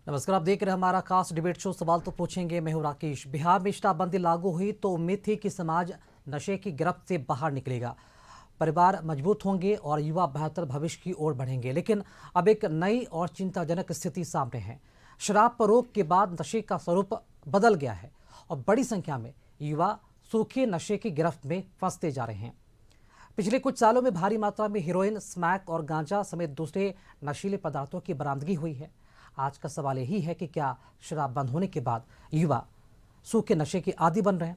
नमस्कार, आप देख रहे हैं हमारा खास डिबेट शो। सवाल तो पूछेंगे, मैं हूं राकेश। बिहार में शराबबंदी लागू हुई तो उम्मीद थी कि समाज नशे की गिरफ्त से बाहर निकलेगा, परिवार मजबूत होंगे और युवा बेहतर भविष्य की ओर बढ़ेंगे। लेकिन अब एक नई और चिंताजनक स्थिति सामने है। शराब पर रोक के बाद नशे का स्वरूप बदल गया है और बड़ी संख्या में युवा सूखे नशे की गिरफ्त में फंसते जा रहे हैं। पिछले कुछ सालों में भारी मात्रा में हेरोइन, स्मैक और गांजा समेत दूसरे नशीले पदार्थों की बरामदगी हुई है। आज का सवाल यही है कि क्या शराब बंद होने के बाद युवा सूखे नशे के आदी बन रहे हैं?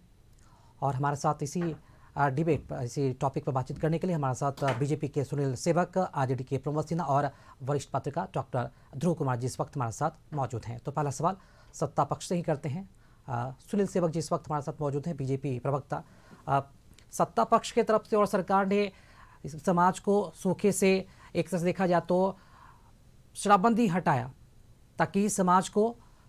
और हमारे साथ इसी डिबेट पर, इसी टॉपिक पर बातचीत करने के लिए हमारे साथ बीजेपी के सुनील सेवक, आरजेडी के प्रमोद सिन्हा और वरिष्ठ पत्रकार डॉक्टर ध्रुव कुमार जी इस वक्त हमारे साथ मौजूद हैं। तो पहला सवाल सत्ता पक्ष से ही करते हैं। सुनील सेवक जी इस वक्त हमारे साथ मौजूद हैं, बीजेपी प्रवक्ता। सत्ता पक्ष की तरफ से और सरकार ने इस समाज को सूखे से एक तरह से देखा जाए तो शराबबंदी हटाया ताकि समाज को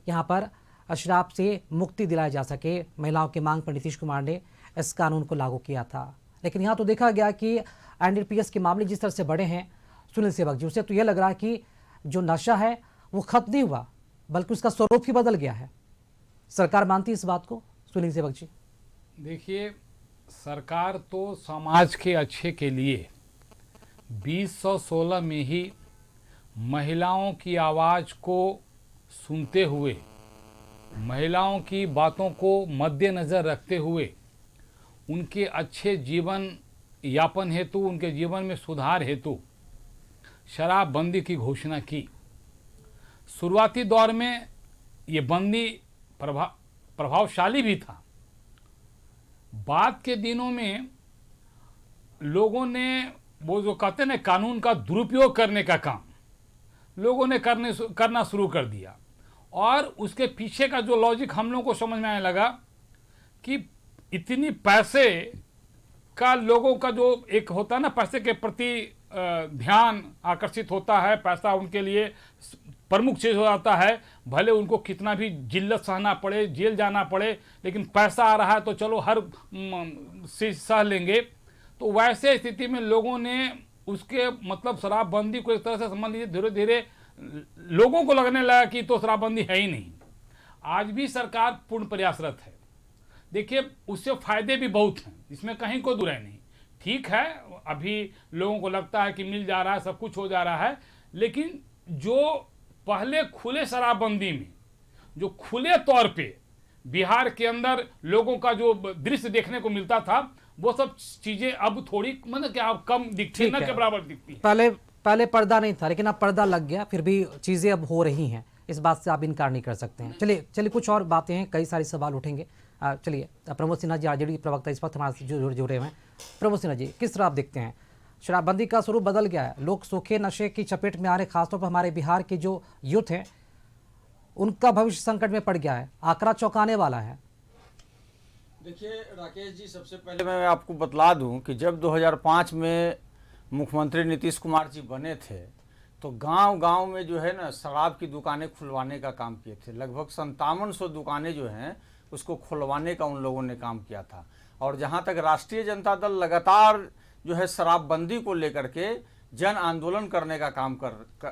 यहाँ पर शराब से मुक्ति दिलाई जा सके। महिलाओं की मांग पर नीतीश कुमार ने इस कानून को लागू किया था। लेकिन यहाँ तो देखा गया कि एनडीपीएस के मामले जिस तरह से बढ़े हैं सुनील सेवक जी, उससे तो यह लग रहा है कि जो नशा है वो खत्म नहीं हुआ बल्कि उसका स्वरूप ही बदल गया है। सरकार मानती है इस बात को? सुनील सेवक जी देखिए, सरकार तो समाज के अच्छे के लिए 2016 में ही महिलाओं की आवाज़ को सुनते हुए, महिलाओं की बातों को मद्देनज़र रखते हुए, उनके अच्छे जीवन यापन हेतु, उनके जीवन में सुधार हेतु शराबबंदी की घोषणा की। शुरुआती दौर में ये बंदी प्रभावशाली भी था। बाद के दिनों में लोगों ने वो जो कहते हैं ना, कानून का दुरुपयोग करने का काम लोगों ने करना शुरू कर दिया। और उसके पीछे का जो लॉजिक हम लोगों को समझ में आने लगा कि इतनी पैसे का लोगों का जो एक होता है ना, पैसे के प्रति ध्यान आकर्षित होता है, पैसा उनके लिए प्रमुख चीज़ हो जाता है। भले उनको कितना भी जिल्लत सहना पड़े, जेल जाना पड़े, लेकिन पैसा आ रहा है तो चलो हर से सह लेंगे। तो वैसे स्थिति में लोगों ने उसके मतलब शराबबंदी को एक तरह से समझ लीजिए, धीरे धीरे लोगों को लगने लगा कि तो शराबबंदी है ही नहीं। आज भी सरकार पूर्ण प्रयासरत है। देखिए, उससे फायदे भी बहुत हैं, इसमें कहीं कोई दुराई नहीं। ठीक है, अभी लोगों को लगता है कि मिल जा रहा है, सब कुछ हो जा रहा है, लेकिन जो पहले खुले शराबबंदी में जो खुले तौर पे बिहार के अंदर लोगों का जो दृश्य देखने को मिलता था, वो सब चीजें अब थोड़ी मतलब क्या कम दिखती है, ना के बराबर दिखती है। पहले पर्दा नहीं था, लेकिन अब पर्दा लग गया। फिर भी चीजें अब हो रही हैं, इस बात से आप इनकार नहीं कर सकते हैं। चलिए कुछ और बातें हैं, कई सारे सवाल उठेंगे। चलिए प्रमोद सिन्हा जी, आरजेडी प्रवक्ता, इस वक्त हमारे जुड़े हुए हैं। प्रमोद सिन्हा जी, किस तरह आप देखते हैं? शराबबंदी का स्वरूप बदल गया है, लोग सूखे नशे की चपेट में आ रहे। खासतौर पर हमारे बिहार के जो यूथ हैं उनका भविष्य संकट में पड़ गया है। आंकड़ा चौंकाने वाला है। देखिए राकेश जी, सबसे पहले मैं आपको बतला दूं कि जब 2005 में मुख्यमंत्री नीतीश कुमार जी बने थे तो गांव-गांव में जो है ना, शराब की दुकानें खुलवाने का काम किए थे। लगभग 5700 दुकानें जो हैं उसको खुलवाने का उन लोगों ने काम किया था। और जहां तक राष्ट्रीय जनता दल लगातार जो है शराबबंदी को लेकर के जन आंदोलन करने का काम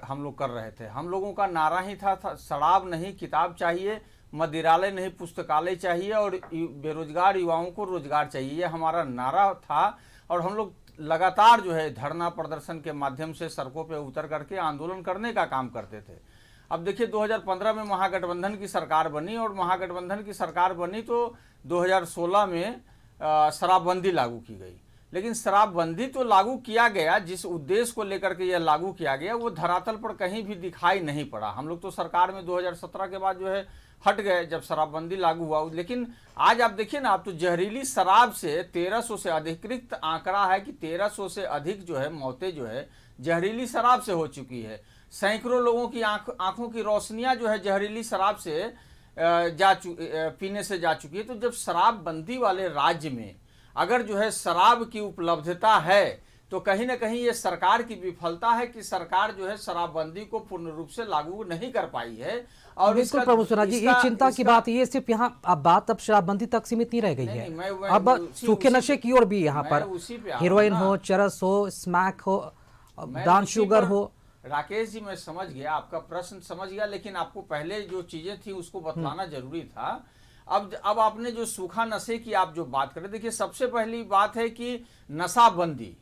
हम लोग कर रहे थे। हम लोगों का नारा ही था शराब नहीं किताब चाहिए, मदिरालय नहीं पुस्तकालय चाहिए, और बेरोजगार युवाओं को रोजगार चाहिए, ये हमारा नारा था। और हम लोग लगातार जो है धरना प्रदर्शन के माध्यम से सड़कों पे उतर करके आंदोलन करने का काम करते थे। अब देखिए, 2015 में महागठबंधन की सरकार बनी, और महागठबंधन की सरकार बनी तो 2016 में शराबबंदी लागू की गई। लेकिन शराबबंदी तो लागू किया गया, जिस उद्देश्य को लेकर के यह लागू किया गया वो धरातल पर कहीं भी दिखाई नहीं पड़ा। हम लोग तो सरकार में 2017 के बाद जो है हट गए जब शराबबंदी लागू हुआ। लेकिन आज आप देखिए ना, आप तो जहरीली शराब से 1300 से अधिकृत आंकड़ा है कि 1300 से अधिक जो है मौतें जो है जहरीली शराब से हो चुकी है। सैकड़ों लोगों की आंखों की रोशनियां जो है जहरीली शराब से पीने से जा चुकी है। तो जब शराबबंदी वाले राज्य में अगर जो है शराब की उपलब्धता है तो कहीं ना कहीं ये सरकार की विफलता है कि सरकार जो है शराबबंदी को पूर्ण रूप से लागू नहीं कर पाई है। और बिल्कुल प्रमोद सिन्हा जी, ये चिंता की बात ये सिर्फ यहाँ अब बात अब शराबबंदी तक सीमित नहीं रह गई है। अब सूखे नशे की ओर भी यहाँ पर हेरोइन हो, चरस हो, स्मैक हो, ब्राउन शुगर हो, राकेश जी, मैं समझ गया, आपका प्रश्न समझ गया, लेकिन आपको पहले जो चीजें थी उसको बतलाना जरूरी था। अब आपने जो सूखा नशे की आप जो बात करें, देखिए सबसे पहली बात है कि नशाबंदी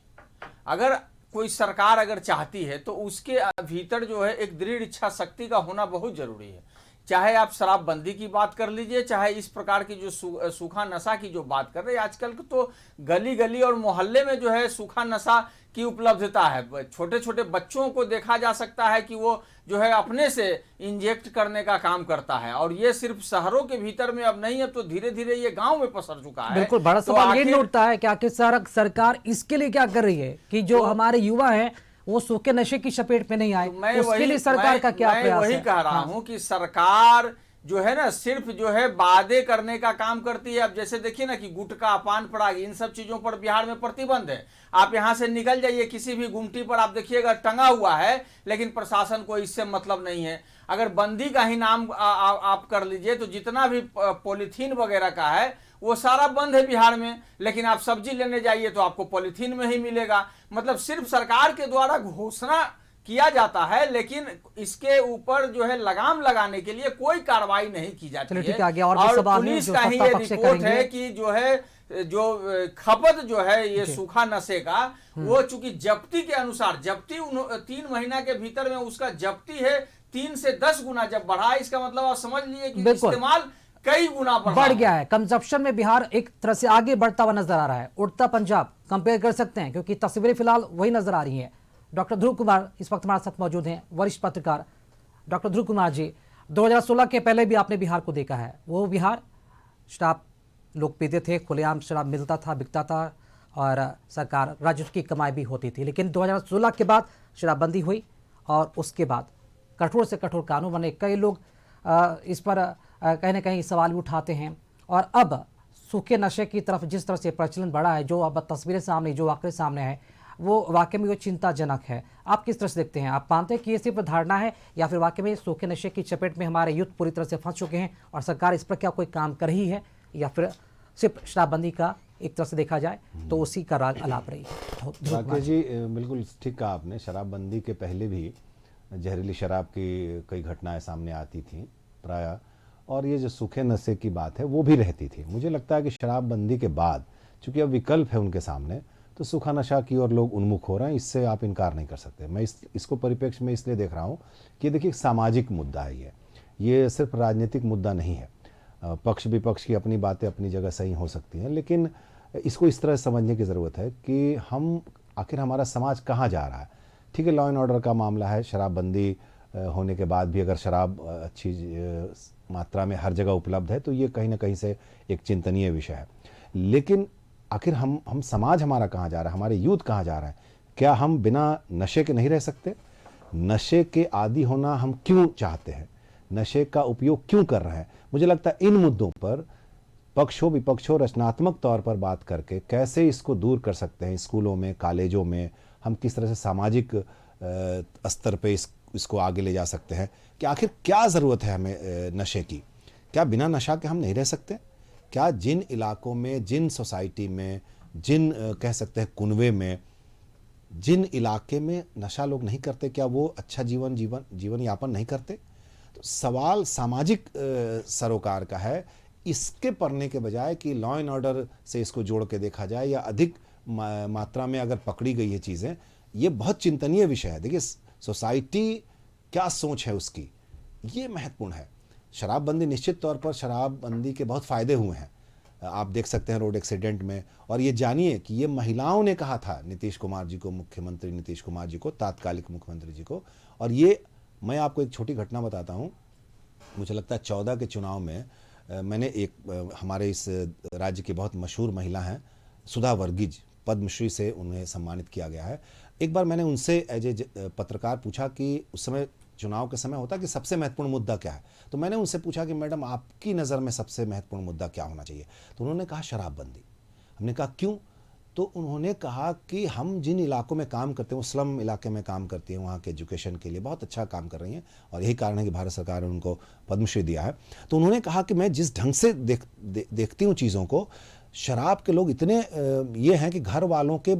अगर कोई सरकार अगर चाहती है तो उसके भीतर जो है एक दृढ़ इच्छा शक्ति का होना बहुत जरूरी है। चाहे आप शराबबंदी की बात कर लीजिए, चाहे इस प्रकार की जो सूखा नशा की जो बात कर रहे हैं, आजकल तो गली गली और मोहल्ले में जो है सूखा नशा की उपलब्धता है। छोटे छोटे बच्चों को देखा जा सकता है कि वो जो है अपने से इंजेक्ट करने का काम करता है, और ये सिर्फ शहरों के भीतर में अब नहीं है, तो धीरे धीरे ये गांव में पसर चुका है। बिल्कुल, बड़ा तो सवाल ये उठता है कि आखिर सरकार इसके लिए क्या कर रही है कि जो हमारे युवा हैं वो सूखे नशे की चपेट में नहीं आए। उसके लिए सरकार का क्या प्रयास है? वही कह रहा हूं कि सरकार जो है ना सिर्फ जो है वादे करने का काम करती है। अब जैसे देखिए ना कि गुटखा, पान पराग, इन सब चीजों पर बिहार में प्रतिबंध है। आप यहां से निकल जाइए, किसी भी गुमटी पर आप देखिएगा टंगा हुआ है, लेकिन प्रशासन को इससे मतलब नहीं है। अगर बंदी का ही नाम आप कर लीजिए तो जितना भी पॉलीथीन वगैरह का है वो सारा बंद है बिहार में, लेकिन आप सब्जी लेने जाइए तो आपको पॉलीथीन में ही मिलेगा। मतलब सिर्फ सरकार के द्वारा घोषणा किया जाता है, लेकिन इसके ऊपर जो है लगाम लगाने के लिए कोई कार्रवाई नहीं की जाती है। आगे और पुलिस का ही ये रिपोर्ट है कि जो है जो खपत जो है ये सूखा नशे का, वो चूंकि जब्ती के अनुसार, जब्ती 3 महीना के भीतर में उसका जब्ती है 3 से 10 गुना जब बढ़ा, इसका मतलब आप समझ लिए कि इस्तेमाल कई गुना बढ़ गया है। कंजप्शन में बिहार एक तरह से आगे बढ़ता हुआ नजर आ रहा है। उड़ता पंजाब कंपेयर कर सकते हैं, क्योंकि तस्वीरें फिलहाल वही नजर आ रही हैं। डॉक्टर ध्रुव कुमार इस वक्त हमारे साथ मौजूद हैं, वरिष्ठ पत्रकार। डॉक्टर ध्रुव कुमार जी, 2016 के पहले भी आपने बिहार को देखा है। वो बिहार शराब लोग पीते थे, खुलेआम शराब मिलता था, बिकता था, और सरकार राजस्व की कमाई भी होती थी। लेकिन 2016 के बाद शराबबंदी हुई और उसके बाद कठोर से कठोर कानून बने। कई लोग इस पर कहीं ना कहीं सवाल भी उठाते हैं। और अब सूखे नशे की तरफ जिस तरह से प्रचलन बढ़ा है, जो अब तस्वीरें सामने, जो आंकड़े सामने है, वो वाकई में वो चिंताजनक है। आप किस तरह से देखते हैं? आप मानते हैं कि ये सिर्फ धारणा है, या फिर वाकई में सूखे नशे की चपेट में हमारे युद्ध पूरी तरह से फंस चुके हैं और सरकार इस पर क्या कोई काम कर रही है, या फिर सिर्फ शराबबंदी का एक तरह से देखा जाए तो उसी का राग अलाप रही है? राकेश जी, बिल्कुल ठीक कहा आपने। शराबबंदी के पहले भी जहरीली शराब की कई घटनाएं सामने आती थी प्रायः, और ये जो सूखे नशे की बात है वो भी रहती थी। मुझे लगता है कि शराबबंदी के बाद चूंकि अब विकल्प है उनके सामने, तो सूखा नशा की ओर लोग उन्मुख हो रहे हैं, इससे आप इनकार नहीं कर सकते। मैं इसको परिप्रेक्ष्य में इसलिए देख रहा हूँ कि देखिए सामाजिक मुद्दा है, ये सिर्फ राजनीतिक मुद्दा नहीं है। पक्ष विपक्ष की अपनी बातें अपनी जगह सही हो सकती हैं, लेकिन इसको इस तरह समझने की ज़रूरत है कि हम आखिर हमारा समाज कहाँ जा रहा है। ठीक है, लॉ एंड ऑर्डर का मामला है, शराबबंदी होने के बाद भी अगर शराब अच्छी मात्रा में हर जगह उपलब्ध है तो ये कहीं ना कहीं से एक चिंतनीय विषय है। लेकिन आखिर हम समाज हमारा कहाँ जा रहा है, हमारे यूथ कहाँ जा रहा है? क्या हम बिना नशे के नहीं रह सकते? नशे के आदी होना हम क्यों चाहते हैं? नशे का उपयोग क्यों कर रहे हैं? मुझे लगता है इन मुद्दों पर पक्षों विपक्षों रचनात्मक तौर पर बात करके कैसे इसको दूर कर सकते हैं। स्कूलों में, कॉलेजों में हम किस तरह से सामाजिक स्तर पे इसको आगे ले जा सकते हैं कि आखिर क्या ज़रूरत है हमें नशे की? क्या बिना नशा के हम नहीं रह सकते? क्या जिन इलाकों में, जिन सोसाइटी में, जिन कह सकते हैं कुनवे में, जिन इलाके में नशा लोग नहीं करते, क्या वो अच्छा जीवन यापन नहीं करते? तो सवाल सामाजिक सरोकार का है। इसके पढ़ने के बजाय कि लॉ एंड ऑर्डर से इसको जोड़ के देखा जाए या अधिक मात्रा में अगर पकड़ी गई ये चीज़ें, ये बहुत चिंतनीय विषय है। देखिए सोसाइटी क्या सोच है उसकी, ये महत्वपूर्ण है। शराबबंदी, निश्चित तौर पर शराबबंदी के बहुत फ़ायदे हुए हैं। आप देख सकते हैं रोड एक्सीडेंट में, और ये जानिए कि ये महिलाओं ने कहा था नीतीश कुमार जी को, मुख्यमंत्री नीतीश कुमार जी को, तात्कालिक मुख्यमंत्री जी को। और ये मैं आपको एक छोटी घटना बताता हूँ। मुझे लगता है 14 के चुनाव में मैंने हमारे इस राज्य की बहुत मशहूर महिला हैं सुधा वर्गीज, पद्मश्री से उन्हें सम्मानित किया गया है। एक बार मैंने उनसे एज ए पत्रकार पूछा कि उस समय चुनाव के समय होता कि सबसे महत्वपूर्ण मुद्दा क्या है। तो मैंने उनसे पूछा कि मैडम आपकी नज़र में सबसे महत्वपूर्ण मुद्दा क्या होना चाहिए? तो उन्होंने कहा शराबबंदी। हमने कहा क्यों? तो उन्होंने कहा कि हम जिन इलाकों में काम करते हैं, वो स्लम इलाके में काम करती हैं, वहाँ के एजुकेशन के लिए बहुत अच्छा काम कर रही हैं, और यही कारण है कि भारत सरकार ने उनको पद्मश्री दिया है। तो उन्होंने कहा कि मैं जिस ढंग से देखती हूँ चीज़ों को, शराब के लोग इतने ये हैं कि घर वालों के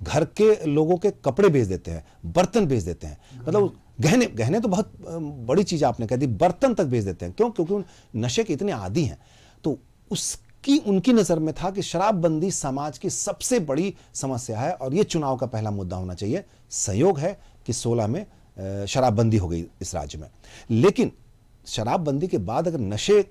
घर के लोगों के कपड़े बेच देते हैं, बर्तन बेच देते हैं, मतलब गहने गहने तो बहुत बड़ी चीज़ आपने कह दी, बर्तन तक बेच देते हैं। क्यों? क्योंकि उन नशे के इतने आदी हैं। तो उसकी उनकी नज़र में था कि शराबबंदी समाज की सबसे बड़ी समस्या है और ये चुनाव का पहला मुद्दा होना चाहिए। संयोग है कि 16 में शराबबंदी हो गई इस राज्य में, लेकिन शराबबंदी के बाद अगर नशे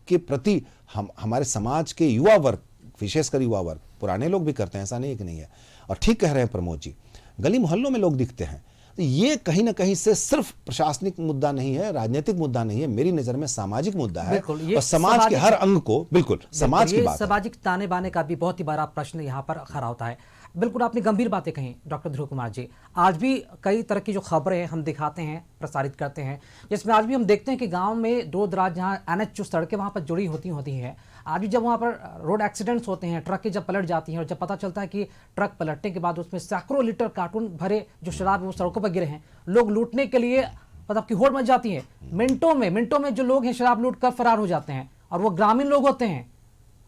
के प्रति हमारे समाज के युवा वर्ग, विशेषकर युवा वर्ग, पुराने लोग भी करते हैं, ऐसा नहीं कि नहीं है, और ठीक कह रहे हैं प्रमोद जी, गली मोहल्लों में लोग दिखते हैं, तो ये कहीं ना कहीं से सिर्फ प्रशासनिक मुद्दा नहीं है, राजनीतिक मुद्दा नहीं है, मेरी नजर में सामाजिक मुद्दा है और समाज के हर अंग को, बिल्कुल समाज की बात है। सामाजिक ताने बाने का भी बहुत ही बड़ा प्रश्न यहाँ पर खड़ा होता है। बिल्कुल आपने गंभीर बातें कही डॉक्टर ध्रुव कुमार जी। आज भी कई तरह की जो खबरें हम दिखाते हैं, प्रसारित करते हैं, जिसमें आज भी हम देखते हैं कि गांव में दूर दराज जहाँ NH जो सड़कें वहाँ पर जुड़ी होती हैं, आज भी जब वहाँ पर रोड एक्सीडेंट्स होते हैं, ट्रकें जब पलट जाती हैं और जब पता चलता है कि ट्रक पलटने के बाद उसमें सैकड़ों लीटर कार्टून भरे जो शराब वो सड़कों पर गिरे हैं, लोग लूटने के लिए मतलब की होड़ मच जाती है। मिनटों में जो लोग हैं शराब लूट कर फरार हो जाते हैं और वो ग्रामीण लोग होते हैं,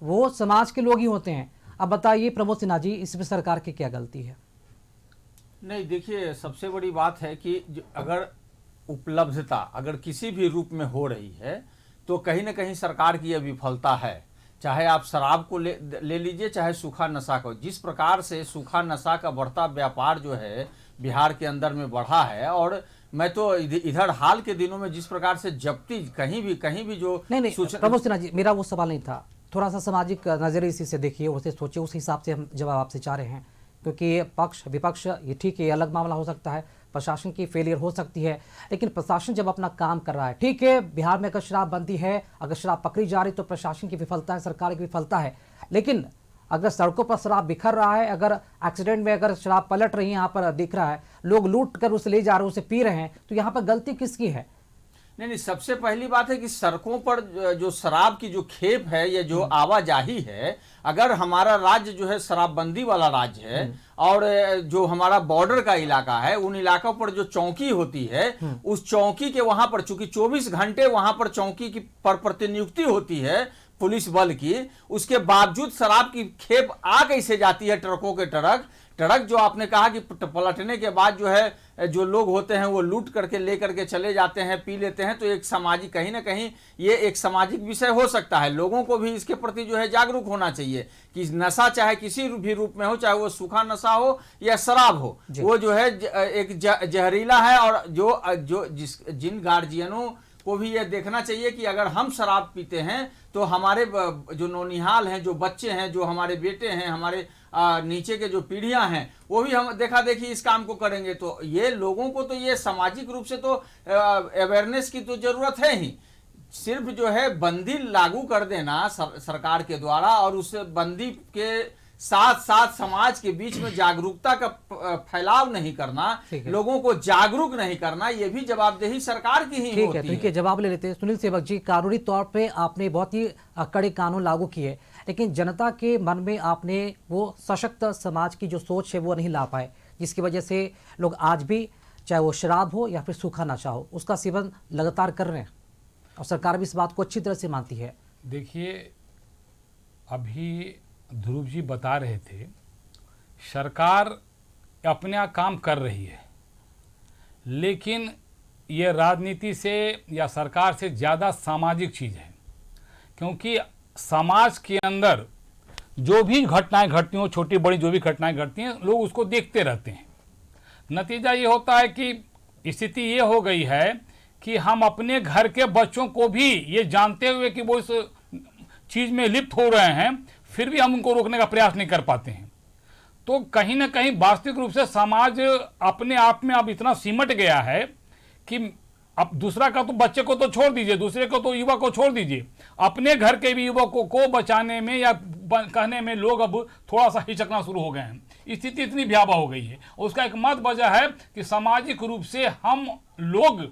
वो समाज के लोग ही होते हैं। अब बताइए प्रमोद सिन्हा जी, इसमें सरकार की क्या गलती है? नहीं, देखिए सबसे बड़ी बात है कि अगर उपलब्धता अगर किसी भी रूप में हो रही है तो कहीं ना कहीं सरकार की यह विफलता है। चाहे आप शराब को ले लीजिए, चाहे सूखा नशा को। जिस प्रकार से सूखा नशा का बढ़ता व्यापार जो है बिहार के अंदर में बढ़ा है, और मैं तो इधर हाल के दिनों में जिस प्रकार से जब्ती कहीं भी जो नहीं प्रमोद सिन्हा जी, मेरा वो सवाल नहीं था, थोड़ा सा सामाजिक नजरिए से देखिए, उसे सोचिए, उस हिसाब से हम जवाब आपसे चाह रहे हैं। क्योंकि पक्ष विपक्ष ये ठीक है, अलग मामला हो सकता है, प्रशासन की फेलियर हो सकती है, लेकिन प्रशासन जब अपना काम कर रहा है, ठीक है, बिहार में अगर शराबबंदी है, अगर शराब पकड़ी जा रही तो प्रशासन की विफलता है, सरकार की विफलता है। लेकिन अगर सड़कों पर शराब बिखर रहा है, अगर एक्सीडेंट में अगर शराब पलट रही है, यहाँ पर दिख रहा है, लोग लूट कर उसे ले जा रहे हैं, उसे पी रहे हैं, तो यहाँ पर गलती किसकी है? नहीं, सबसे पहली बात है कि सड़कों पर जो शराब की जो खेप है या जो आवाजाही है, अगर हमारा राज्य जो है शराबबंदी वाला राज्य है और जो हमारा बॉर्डर का इलाका है, उन इलाकों पर जो चौकी होती है, उस चौकी के वहां पर चूंकि 24 घंटे वहां पर चौकी की पर प्रतिनियुक्ति होती है पुलिस बल की, उसके बावजूद शराब की खेप आ कैसे जाती है? ट्रकों के ट्रक जो आपने कहा कि पलटने के बाद जो है जो लोग होते हैं वो लूट करके ले करके चले जाते हैं, पी लेते हैं। तो एक सामाजिक, कहीं ना कहीं ये एक सामाजिक विषय हो सकता है। लोगों को भी इसके प्रति जो है जागरूक होना चाहिए कि नशा चाहे किसी भी रूप में हो, चाहे वो सूखा नशा हो या शराब हो, वो जो है एक जहरीला है। और जिन गार्जियनों को भी ये देखना चाहिए कि अगर हम शराब पीते हैं तो हमारे जो नौनिहाल हैं, जो बच्चे हैं, जो हमारे बेटे हैं, हमारे नीचे के जो पीढ़ियां हैं, वो भी हम देखा देखी इस काम को करेंगे। तो ये लोगों को तो ये सामाजिक रूप से तो अवेयरनेस की तो जरूरत है ही। सिर्फ जो है बंदी लागू कर देना सरकार के द्वारा और उस बंदी के साथ साथ समाज के बीच में जागरूकता का फैलाव नहीं करना, लोगों को जागरूक नहीं करना, ये भी जवाबदेही सरकार की ही होती है। ठीक है, जवाब ले लेते हैं। सुनील सेवक जी, कानूनी तौर पे आपने बहुत ही कड़े कानून लागू किए, लेकिन जनता के मन में आपने वो सशक्त समाज की जो सोच है वो नहीं ला पाए, जिसकी वजह से लोग आज भी, चाहे वो शराब हो या फिर सूखा नशा हो, उसका सेवन लगातार कर रहे हैं और सरकार भी इस बात को अच्छी तरह से मानती है। देखिए, अभी ध्रुव जी बता रहे थे, सरकार अपना काम कर रही है, लेकिन ये राजनीति से या सरकार से ज़्यादा सामाजिक चीज़ है। क्योंकि समाज के अंदर जो भी घटनाएं घटती हों, छोटी बड़ी जो भी घटनाएं घटती हैं, लोग उसको देखते रहते हैं। नतीजा ये होता है कि स्थिति ये हो गई है कि हम अपने घर के बच्चों को भी ये जानते हुए कि वो इस चीज़ में लिप्त हो रहे हैं, फिर भी हम उनको रोकने का प्रयास नहीं कर पाते हैं। तो कहीं ना कहीं वास्तविक रूप से समाज अपने आप में अब इतना सिमट गया है कि अब दूसरा का तो बच्चे को तो छोड़ दीजिए, दूसरे को तो युवा को छोड़ दीजिए, अपने घर के भी युवकों को बचाने में या कहने में लोग अब थोड़ा सा हिचकना शुरू हो गए हैं। स्थिति इतनी भयावह हो गई है। उसका एकमात्र वजह है कि सामाजिक रूप से हम लोग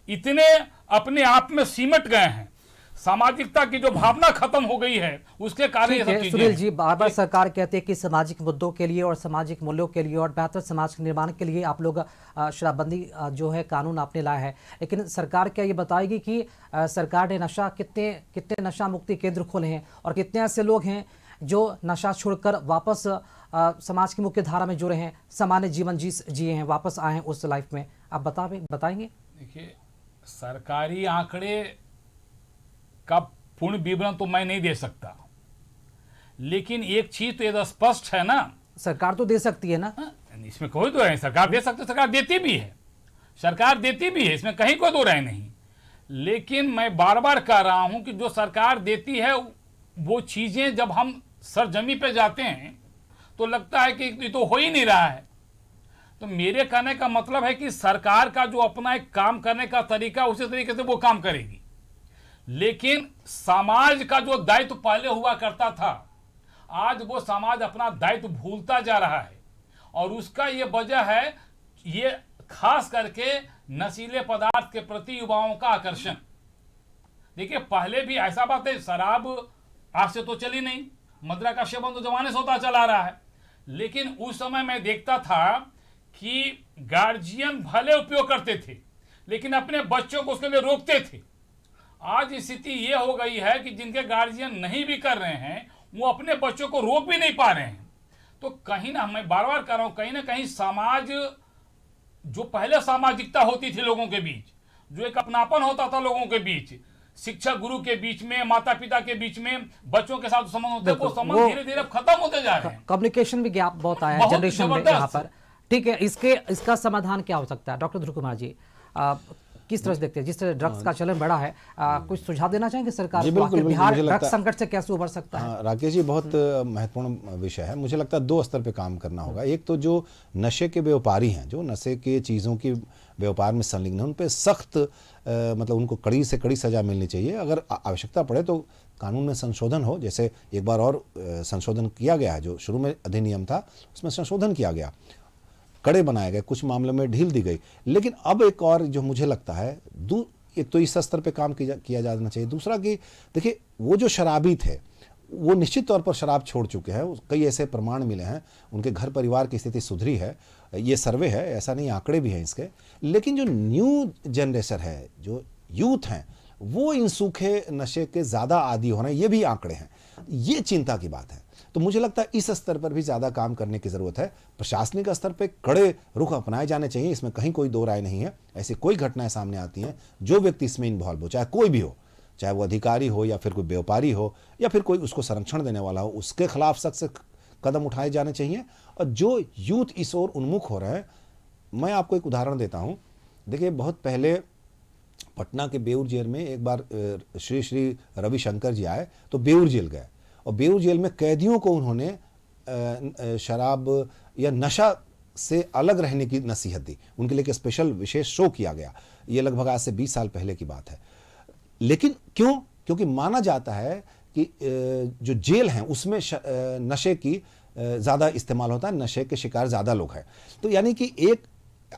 इतने अपने आप में सिमट गए हैं, सामाजिकता की जो भावना खत्म हो गई है, उसके कारण ये सब चीजें। सुनील जी, बार बार सरकार कहते हैं कि सामाजिक मुद्दों के लिए और सामाजिक मूल्यों के लिए और बेहतर समाज के निर्माण के लिए आप लोग शराबबंदी जो है कानून आपने लाया है, लेकिन सरकार क्या ये बताएगी कि सरकार ने कितने नशा मुक्ति केंद्र खोले हैं और कितने ऐसे लोग हैं जो नशा छोड़कर वापस समाज की मुख्य धारा में जुड़े हैं, सामान्य जीवन जिए हैं, वापस आए हैं उस लाइफ में? आप बताएंगे? देखिए, सरकारी आंकड़े का पूर्ण विवरण तो मैं नहीं दे सकता, लेकिन एक चीज तो ये स्पष्ट है ना, सरकार तो दे सकती है ना। इसमें कोई दो राय नहीं, सरकार दे सकती है, सरकार देती भी है, सरकार देती भी है, इसमें कहीं कोई दो राय नहीं। लेकिन मैं बार बार कह रहा हूं कि जो सरकार देती है वो चीजें जब हम सरजमी पे जाते हैं तो लगता है कि ये तो हो ही नहीं रहा है। तो मेरे कहने का मतलब है कि सरकार का जो अपना एक काम करने का तरीका, उसी तरीके से वो काम करेगी, लेकिन समाज का जो दायित्व पहले हुआ करता था, आज वो समाज अपना दायित्व भूलता जा रहा है। और उसका ये वजह है, ये खास करके नशीले पदार्थ के प्रति युवाओं का आकर्षण। देखिए, पहले भी ऐसा बात है, शराब आज से तो चली नहीं, मदिरा का सेवन तो जमाने से होता चला रहा है, लेकिन उस समय मैं देखता था कि गार्जियन भले उपयोग करते थे लेकिन अपने बच्चों को उसके लिए रोकते थे। आज स्थिति ये हो गई है कि जिनके गार्जियन नहीं भी कर रहे हैं वो अपने बच्चों को रोक भी नहीं पा रहे हैं। तो कहीं ना, मैं बार बार कह रहा हूं, कहीं ना कहीं समाज, जो पहले सामाजिकता होती थी लोगों के बीच, जो एक अपनापन होता था लोगों के बीच, शिक्षक गुरु के बीच में, माता पिता के बीच में, बच्चों के साथ संबंध होते, वो संबंध धीरे धीरे खत्म होते जा रहे हैं। कम्युनिकेशन भी गैप बहुत आया है जनरेशन में यहाँ पर। ठीक है, इसका समाधान क्या हो सकता है डॉक्टर ध्रुव कुमार जी? किस तरह से देखते हैं, जिस तरह ड्रग्स का चलन बढ़ा है, कुछ सुझाव देना चाहेंगे सरकार को? आखिर बिहार ड्रग्स संकट से कैसे उभर सकता है? राकेश जी, बहुत महत्वपूर्ण विषय है। मुझे लगता है 2 स्तर पे काम करना होगा। एक तो जो नशे के व्यापारी हैं, जो नशे के चीज़ों की व्यापार में संलिग्न हैं, उन पे सख्त मतलब उनको कड़ी से कड़ी सजा मिलनी चाहिए। अगर आवश्यकता पड़े तो कानून में संशोधन हो, जैसे एक बार और संशोधन किया गया है, जो शुरू में अधिनियम था उसमें संशोधन किया गया, कड़े बनाए गए, कुछ मामलों में ढील दी गई। लेकिन अब एक और जो मुझे लगता है, एक तो इस स्तर पे काम किया जाना चाहिए। दूसरा कि देखिए, वो जो शराबी थे वो निश्चित तौर पर शराब छोड़ चुके हैं, कई ऐसे प्रमाण मिले हैं, उनके घर परिवार की स्थिति सुधरी है, ये सर्वे है, ऐसा नहीं, आंकड़े भी हैं इसके। लेकिन जो न्यू जनरेशन है, जो यूथ हैं, वो इन सूखे नशे के ज़्यादा आदी हो रहे हैं, ये भी आंकड़े हैं। ये चिंता की बात है। तो मुझे लगता है इस स्तर पर भी ज़्यादा काम करने की ज़रूरत है। प्रशासनिक स्तर पर कड़े रुख अपनाए जाने चाहिए, इसमें कहीं कोई दो राय नहीं है। ऐसी कोई घटनाएं सामने आती हैं, जो व्यक्ति इसमें इन्वॉल्व हो, चाहे कोई भी हो, चाहे वो अधिकारी हो या फिर कोई व्यापारी हो या फिर कोई उसको संरक्षण देने वाला हो, उसके खिलाफ सख्त कदम उठाए जाने चाहिए। और जो यूथ इस ओर उन्मुख हो रहे हैं, मैं आपको एक उदाहरण देता हूँ। देखिए, बहुत पहले पटना के बेऊर जेल में एक बार श्री श्री रविशंकर जी आए तो बेऊर जेल गए, और बेऊर जेल में कैदियों को उन्होंने शराब या नशा से अलग रहने की नसीहत दी। उनके लिए एक स्पेशल विशेष शो किया गया। ये लगभग आज से 20 साल पहले की बात है। लेकिन क्यों? क्योंकि माना जाता है कि जो जेल हैं उसमें नशे की ज़्यादा इस्तेमाल होता है, नशे के शिकार ज़्यादा लोग हैं। तो यानी कि एक,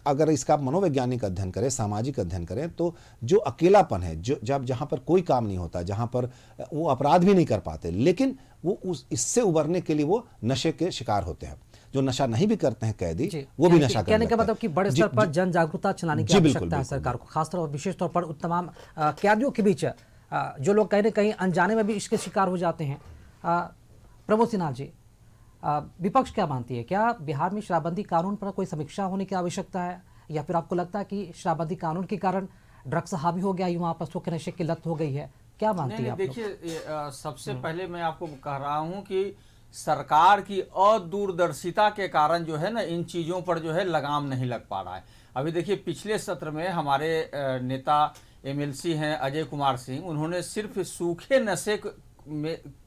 अगर इसका मनोवैज्ञानिक अध्ययन करें, सामाजिक अध्ययन करें, तो जो अकेलापन है, जो जहाँ पर कोई काम नहीं होता, जहाँ पर वो अपराध भी नहीं कर पाते, लेकिन वो इससे उबरने के लिए वो नशे के शिकार होते हैं। जो नशा नहीं भी करते हैं कैदी, वो भी नशा करते हैं। कहने का मतलब कि बड़े स्तर पर जन जागरूकता चलाने की आवश्यकता है सरकार को, खासतौर पर विशेष तौर पर तमाम कैदियों के बीच, जो लोग कहीं न कहीं अनजाने में भी इसके शिकार हो जाते हैं। प्रमोद सिन्हा जी, विपक्ष क्या मानती है? क्या बिहार में शराबबंदी कानून पर कोई समीक्षा होने की आवश्यकता है, या फिर आपको लगता है कि शराबबंदी कानून के कारण ड्रग्स हावी हो गया, युवा आपस को नशे की लत हो गई है? क्या मानती है आप? देखिए, सबसे पहले मैं आपको कह रहा हूं कि सरकार की अदूरदर्शिता के कारण जो है ना, इन चीज़ों पर जो है लगाम नहीं लग पा रहा है। अभी देखिए, पिछले सत्र में हमारे नेता एमएलसी हैं अजय कुमार सिंह, उन्होंने सिर्फ सूखे नशे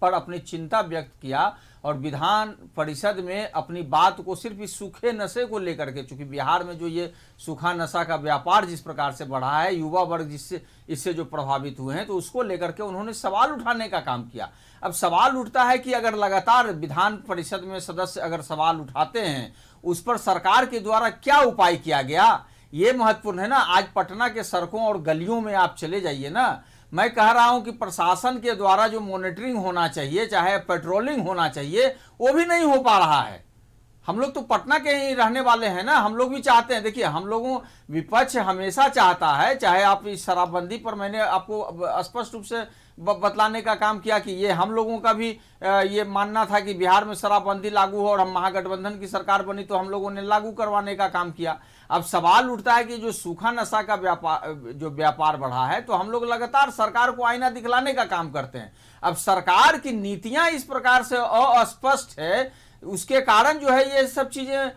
पर अपनी चिंता व्यक्त किया और विधान परिषद में अपनी बात को सिर्फ इस सूखे नशे को लेकर के, चूंकि बिहार में जो ये सूखा नशा का व्यापार जिस प्रकार से बढ़ा है, युवा वर्ग इससे जो प्रभावित हुए हैं, तो उसको लेकर के उन्होंने सवाल उठाने का काम किया। अब सवाल उठता है कि अगर लगातार विधान परिषद में सदस्य अगर सवाल उठाते हैं, उस पर सरकार के द्वारा क्या उपाय किया गया, ये महत्वपूर्ण है ना। आज पटना के सड़कों और गलियों में आप चले जाइए ना, मैं कह रहा हूं कि प्रशासन के द्वारा जो मॉनिटरिंग होना चाहिए, चाहे पेट्रोलिंग होना चाहिए, वो भी नहीं हो पा रहा है। हम लोग तो पटना के ही रहने वाले हैं ना, हम लोग भी चाहते हैं। देखिए हम लोगों, विपक्ष हमेशा चाहता है, चाहे आप इस शराबबंदी पर मैंने आपको स्पष्ट रूप से बतलाने का काम किया कि ये हम लोगों का भी ये मानना था कि बिहार में शराबबंदी लागू हो, और हम महागठबंधन की सरकार बनी तो हम लोगों ने लागू करवाने का काम किया। अब सवाल उठता है कि जो सूखा नशा का व्यापार बढ़ा है, तो हम लोग लगातार सरकार को आईना दिखलाने का काम करते हैं। अब सरकार की नीतियां इस प्रकार से अस्पष्ट है, उसके कारण जो है ये सब चीजें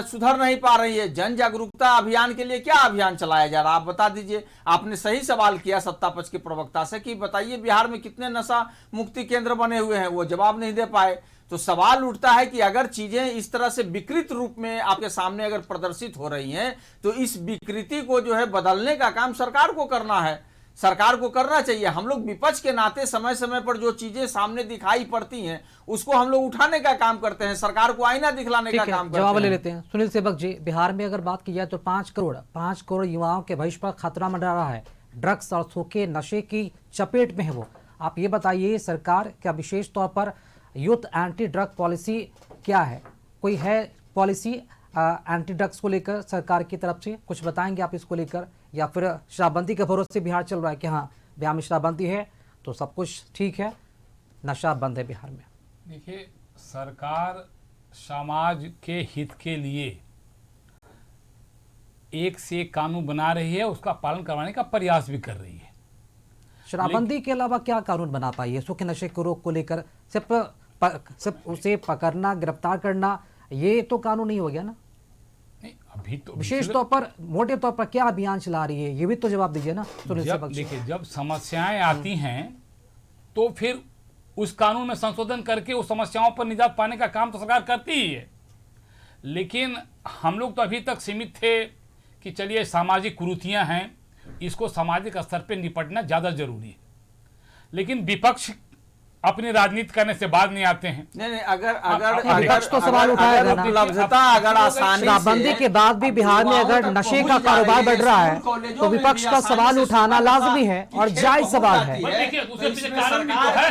सुधर नहीं पा रही है। जन जागरूकता अभियान के लिए क्या अभियान चलाया जा रहा है, आप बता दीजिए। आपने सही सवाल किया सत्ता पक्ष के प्रवक्ता से कि बताइए बिहार में कितने नशा मुक्ति केंद्र बने हुए हैं, वो जवाब नहीं दे पाए। तो सवाल उठता है कि अगर चीजें इस तरह से विकृत रूप में आपके सामने अगर प्रदर्शित हो रही हैं, तो इस विकृति को जो है बदलने का काम सरकार को करना है, सरकार को करना चाहिए। हम लोग विपक्ष के नाते समय समय पर जो चीजें सामने दिखाई पड़ती हैं उसको हम लोग उठाने का काम करते हैं, सरकार को आईना दिखलाने का काम करते हैं। जवाब ले लेते हैं सुनील सेवक जी। बिहार में अगर बात की जाए तो 5 करोड़ युवाओं के भविष्य पर खतरा मंडरा रहा है। ड्रग्स और सूखे नशे की चपेट में है वो। आप ये बताइए, सरकार का विशेष तौर पर यूथ एंटी ड्रग पॉलिसी क्या है? कोई है पॉलिसी एंटी ड्रग्स को लेकर सरकार की तरफ से? कुछ बताएंगे आप इसको लेकर, या फिर शराबबंदी के भरोसे बिहार चल रहा है कि हाँ बिहार में शराबबंदी है तो सब कुछ ठीक है, नशा बंद है बिहार में? देखिए, सरकार समाज के हित के लिए एक से एक कानून बना रही है, उसका पालन करवाने का प्रयास भी कर रही है। शराबबंदी के अलावा क्या कानून बना पाई है सूखे नशे को रोक को लेकर? सिर्फ उसे पकड़ना, गिरफ्तार करना, ये तो कानून नहीं हो गया ना? नहीं, अभी तो विशेष तौर पर, मोटे तौर पर क्या अभियान चला रही है, ये भी तो जवाब दीजिए ना। देखिए, जब समस्याएं आती हैं तो फिर उस कानून में संशोधन करके उस समस्याओं पर निजात पाने का काम तो सरकार करती ही है। लेकिन हम लोग तो अभी तक सीमित थे कि चलिए सामाजिक कुरीतियां हैं, इसको सामाजिक स्तर पे निपटना ज़्यादा जरूरी है। लेकिन विपक्ष अपनी राजनीति करने से बाद नहीं आते हैं। नहीं, अगर विपक्ष तो सवाल उठाएगा ना। उपलब्धता अगर आसानी से, शराबबंदी के बाद भी बिहार में अगर नशे का कारोबार बढ़ रहा है तो विपक्ष का सवाल उठाना लाजमी है और जायज सवाल है। देखिए, उसके पीछे कारण भी तो है।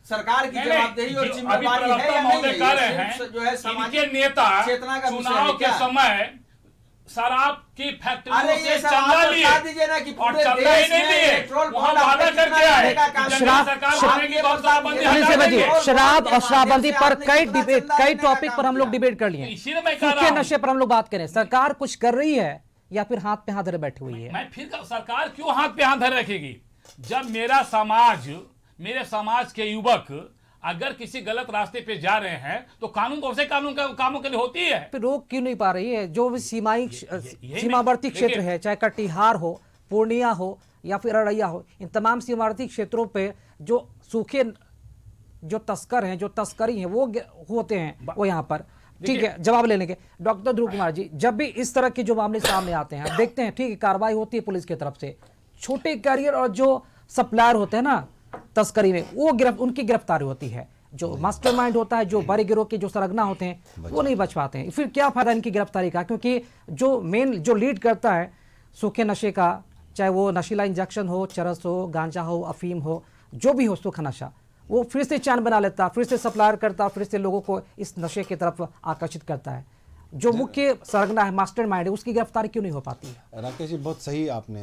सरकार की जवाबदेही और जिम्मेदारी है या नहीं? कह रहे हैं जो है इनके नेता चुनाव के समय शराब की फैक्ट्रियों से चंदा लिए और चंदा ही नहीं लिए, वहाँ वादा करके आए। शराब और शराबबंदी पर कई टॉपिक पर हम लोग डिबेट कर लिए। सूखे नशे पर हम लोग बात करें, सरकार कुछ कर रही है या फिर हाथ पे हाथ धरे बैठी हुई है? मैं फिर सरकार क्यों हाथ पे हाथ धरे रखेगी? जब मेरे समाज के युवक अगर किसी गलत रास्ते पे जा रहे हैं तो कानून तो उसे कामों के लिए होती है। फिर रोक क्यों नहीं पा रही है? जो भी सीमावर्ती क्षेत्र है, चाहे कटिहार हो, पूर्णिया हो या फिर अररिया हो, इन तमाम सीमावर्ती क्षेत्रों पे जो सूखे जो तस्कर हैं, जो तस्करी है वो होते हैं, वो यहाँ पर। ठीक है, जवाब ले लेंगे। डॉक्टर ध्रुव कुमार जी, जब भी इस तरह के जो मामले सामने आते हैं, देखते हैं ठीक है कार्रवाई होती है पुलिस की तरफ से, छोटे कैरियर और जो सप्लायर होते हैं ना तस्करी में, वो उनकी गिरफ्तारी होती है। जो मास्टरमाइंड होता है, जो बड़े गिरोह के जो सरगना होते हैं, वो नहीं बच पाते हैं। फिर क्या फायदा इनकी गिरफ्तारी का? क्योंकि जो लीड करता है सूखे नशे का, चाहे वो नशीला इंजेक्शन हो, चरस हो, गांजा हो, अफीम हो, जो भी हो सूखा नशा, वो फिर से चैन बना लेता, फिर से सप्लायर करता, फिर से लोगों को इस नशे की तरफ आकर्षित करता है। जो मुख्य सरगना है, मास्टरमाइंड है, उसकी गिरफ्तारी क्यों नहीं हो पाती है? राकेश जी, बहुत सही आपने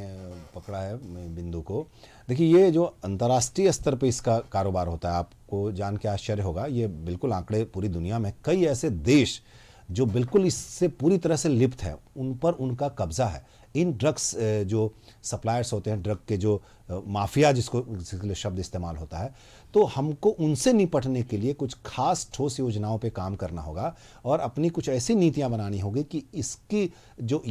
पकड़ा है बिंदु को। देखिए, ये जो अंतर्राष्ट्रीय स्तर पे इसका कारोबार होता है, आपको जान के आश्चर्य होगा, ये बिल्कुल आंकड़े पूरी दुनिया में कई ऐसे देश जो बिल्कुल इससे पूरी तरह से लिप्त है, उन पर उनका कब्जा है। इन ड्रग्स जो सप्लायर्स होते हैं, ड्रग के जो माफिया जिसके लिए शब्द इस्तेमाल होता है, तो हमको उनसे निपटने के लिए कुछ खास ठोस योजनाओं पे काम करना होगा और अपनी कुछ ऐसी नीतियां बनानी होगी कि इसकी जो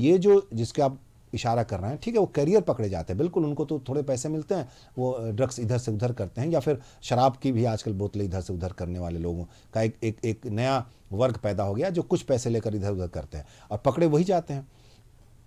जिसके आप इशारा कर रहे हैं, ठीक है, वो करियर पकड़े जाते हैं, बिल्कुल उनको तो थोड़े पैसे मिलते हैं, वो ड्रग्स इधर से उधर करते हैं, या फिर शराब की भी आजकल बोतलें इधर से उधर करने वाले लोगों का एक नया वर्ग पैदा हो गया जो कुछ पैसे लेकर इधर उधर करते हैं और पकड़े वही जाते हैं,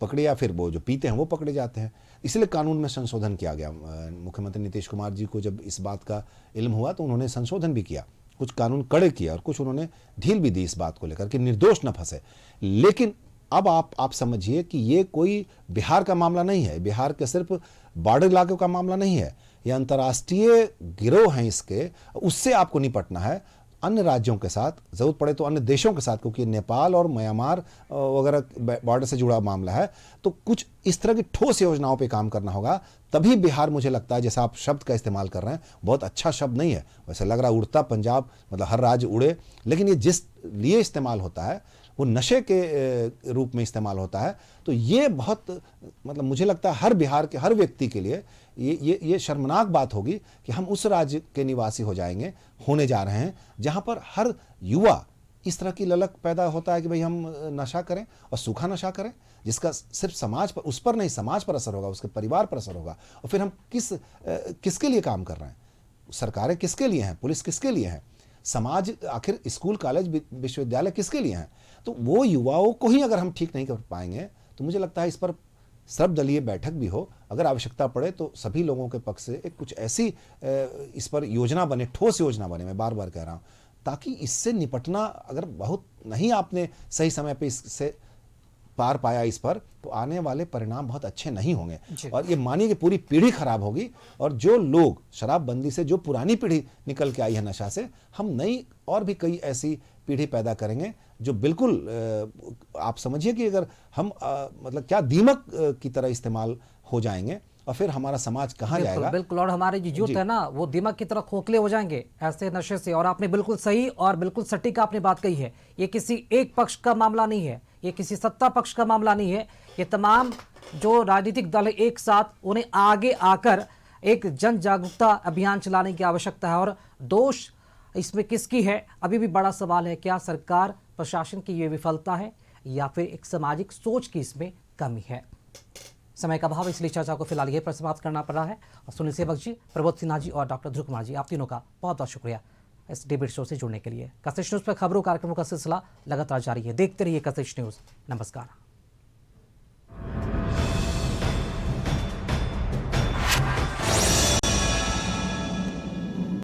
पकड़े या फिर वो जो पीते हैं वो पकड़े जाते हैं। इसलिए कानून में संशोधन किया गया। मुख्यमंत्री नीतीश कुमार जी को जब इस बात का इल्म हुआ तो उन्होंने संशोधन भी किया, कुछ कानून कड़े किया और कुछ उन्होंने ढील भी दी इस बात को लेकर कि निर्दोष न फंसे। लेकिन अब आप समझिए कि ये कोई बिहार का मामला नहीं है, बिहार के सिर्फ बॉर्डर इलाकों का मामला नहीं है, ये अंतर्राष्ट्रीय गिरोह हैं इसके, उससे आपको निपटना है। अन्य राज्यों के साथ, ज़रूरत पड़े तो अन्य देशों के साथ, क्योंकि नेपाल और म्यांमार वगैरह बॉर्डर से जुड़ा मामला है, तो कुछ इस तरह की ठोस योजनाओं पे काम करना होगा। तभी बिहार, मुझे लगता है, जैसा आप शब्द का इस्तेमाल कर रहे हैं, बहुत अच्छा शब्द नहीं है, वैसे लग रहा उड़ता पंजाब, मतलब हर राज्य उड़े, लेकिन ये जिस लिए इस्तेमाल होता है वो नशे के रूप में इस्तेमाल होता है। तो ये बहुत, मतलब मुझे लगता है हर बिहार के हर व्यक्ति के लिए ये शर्मनाक बात होगी कि हम उस राज्य के निवासी होने जा रहे हैं जहां पर हर युवा इस तरह की ललक पैदा होता है कि भाई हम नशा करें, और सूखा नशा करें, जिसका सिर्फ समाज पर, उस पर नहीं, समाज पर असर होगा, उसके परिवार पर असर होगा। और फिर हम किसके लिए काम कर रहे हैं? सरकारें किसके लिए हैं? पुलिस किसके लिए है? समाज, आखिर स्कूल, कॉलेज, विश्वविद्यालय किसके लिए हैं? तो वो युवाओं को ही अगर हम ठीक नहीं कर पाएंगे, तो मुझे लगता है इस पर सर्वदलीय बैठक भी हो, अगर आवश्यकता पड़े तो सभी लोगों के पक्ष से एक कुछ ऐसी इस पर योजना बने, ठोस योजना बने, मैं बार बार कह रहा हूँ, ताकि इससे निपटना, अगर बहुत नहीं आपने सही समय पे इससे पार पाया इस पर, तो आने वाले परिणाम बहुत अच्छे नहीं होंगे, और ये मानिए कि पूरी पीढ़ी खराब होगी। और जो लोग शराबबंदी से, जो पुरानी पीढ़ी निकल के आई है नशा से, हम नई और भी कई ऐसी पीढ़ी पैदा करेंगे जो बिल्कुल आप समझिए कि अगर हम मतलब क्या दीमक की तरह इस्तेमाल हो जाएंगे, और फिर हमारा समाज कहाँ जाएगा? बिल्कुल, और हमारे जो यूथ है ना, वो दीमक की तरह खोखले हो जाएंगे ऐसे नशे से। और आपने बिल्कुल सही और बिल्कुल सटीक आपने बात कही है, ये किसी एक पक्ष का मामला नहीं है, ये किसी सत्ता पक्ष का मामला नहीं है, ये तमाम जो राजनीतिक दल है एक साथ, उन्हें आगे आकर एक जन जागरूकता अभियान चलाने की आवश्यकता है। और दोष इसमें किसकी है, अभी भी बड़ा सवाल है। क्या सरकार, प्रशासन की ये विफलता है, या फिर एक सामाजिक सोच की इसमें कमी है? समय का अभाव, इसलिए चर्चा को फिलहाल यहीं पर समाप्त करना पड़ रहा है। और सुनील सेवक जी, प्रबोध सिन्हा जी और डॉक्टर ध्रुव कुमार जी, आप तीनों का बहुत बहुत शुक्रिया इस डिबेट शो से जुड़ने के लिए। कशिश न्यूज़ पर खबरों कार्यक्रमों का सिलसिला लगातार जारी है, देखते रहिए कशिश न्यूज़। नमस्कार।